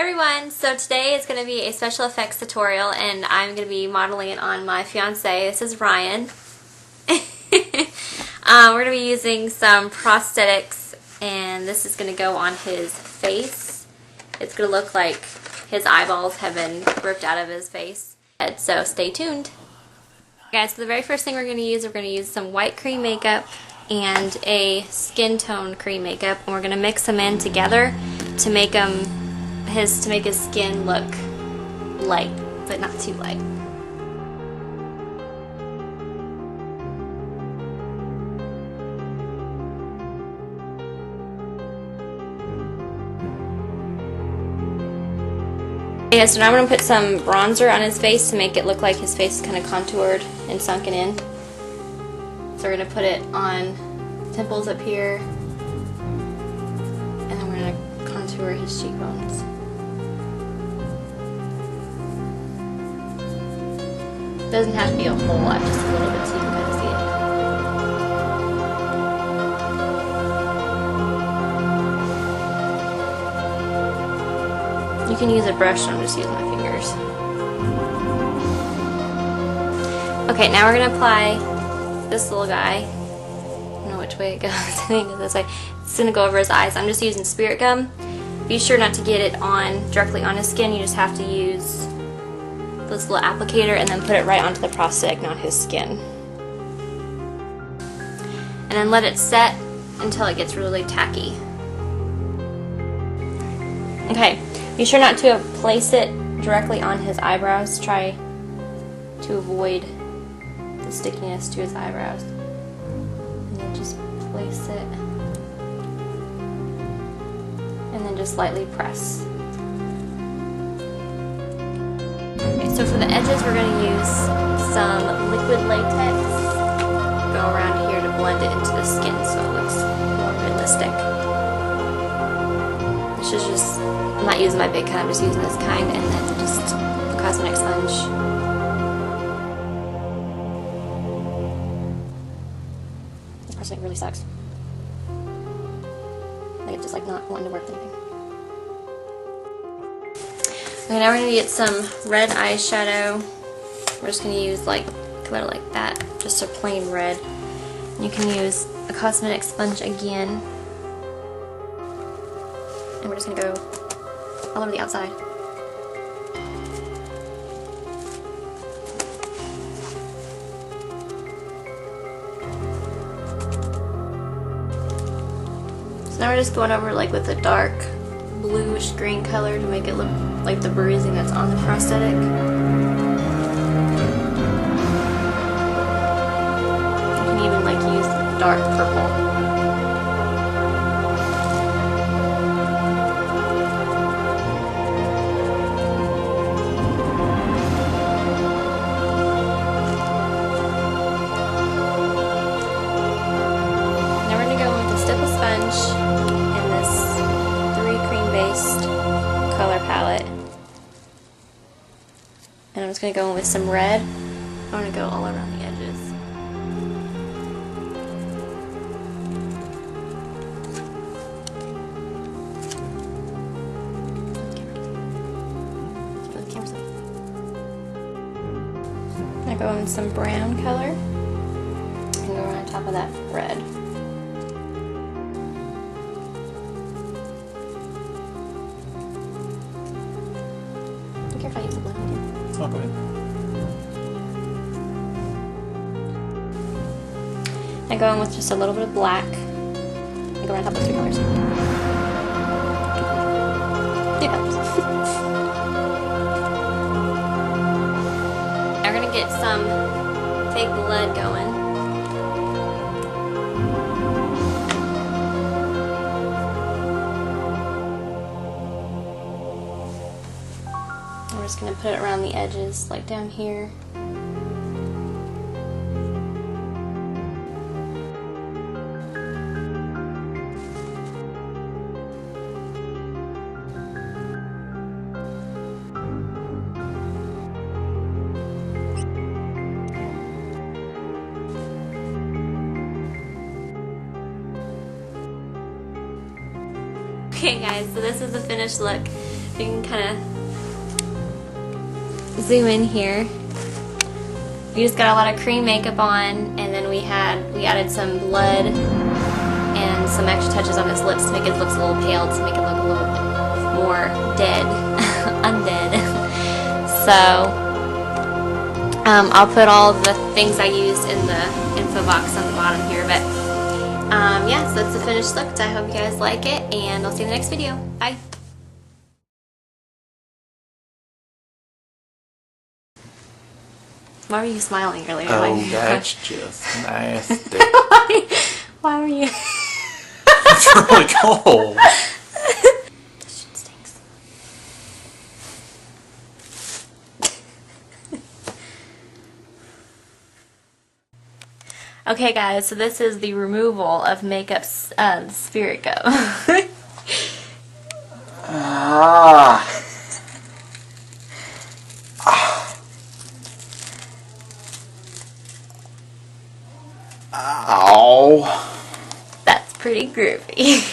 everyone, so today is going to be a special effects tutorial and I'm going to be modeling it on my fiance. This is Ryan. We're going to be using some prosthetics and this is going to go on his face. It's going to look like his eyeballs have been ripped out of his face. So stay tuned. Guys, so the very first thing we're going to use some white cream makeup and a skin tone cream makeup, and we're going to mix them in together to make his skin look light, but not too light. Okay, so now I'm going to put some bronzer on his face to make it look like his face is kind of contoured and sunken in. So we're going to put it on temples up here, and then we're going to contour his cheekbones. Doesn't have to be a whole lot, just a little bit so you can kind of see it. You can use a brush, I'm just using my fingers. Okay, now we're going to apply this little guy. I don't know which way it goes. I think it's this way. It's going to go over his eyes. I'm just using spirit gum. Be sure not to get it directly on his skin. You just have to use this little applicator and then put it right onto the prosthetic, not his skin. And then let it set until it gets really tacky. Okay, be sure not to place it directly on his eyebrows. Try to avoid the stickiness to his eyebrows. And then just place it and then just lightly press. So for the edges, we're going to use some liquid latex. Go around here to blend it into the skin so it looks more realistic. This is just, I'm not using my big kind, I'm just using this kind, and then just a cosmetic sponge. This prosthetic really sucks. Like it's just like not wanting to work with anything. Okay, now we're going to get some red eyeshadow. We're just going to use like color like that, just a plain red. You can use a cosmetic sponge again. And we're just going to go all over the outside. So now we're just going over like with a dark bluish green color to make it look like the bruising that's on the prosthetic. You can even like use dark purple. Now we're going to go with a stipple sponge and this 3 cream-based color palette. And I'm just going to go in with some red. I want to go all around the edges. I go in some brown color and go right on top of that red. Be careful, I use the blend again. Oh, go ahead. I go in with just a little bit of black and go around top of those 2 colors. 2 colors. Now we're going to get some fake blood going. We're just going to put it around the edges, like down here. Okay guys, so this is the finished look. you can kind of zoom in here. We just got a lot of cream makeup on, and then we added some blood and some extra touches on his lips to make his lips a little pale, to make it look a little bit more dead, undead. So I'll put all the things I used in the info box on the bottom here, but yeah, so that's the finished look. So I hope you guys like it, and I'll see you in the next video. Bye. Why were you smiling earlier? Oh, that's just nasty. Why were you? It's really cold. This shit stinks. Okay guys, so this is the removal of makeup Spirit Go. Ow. That's pretty groovy.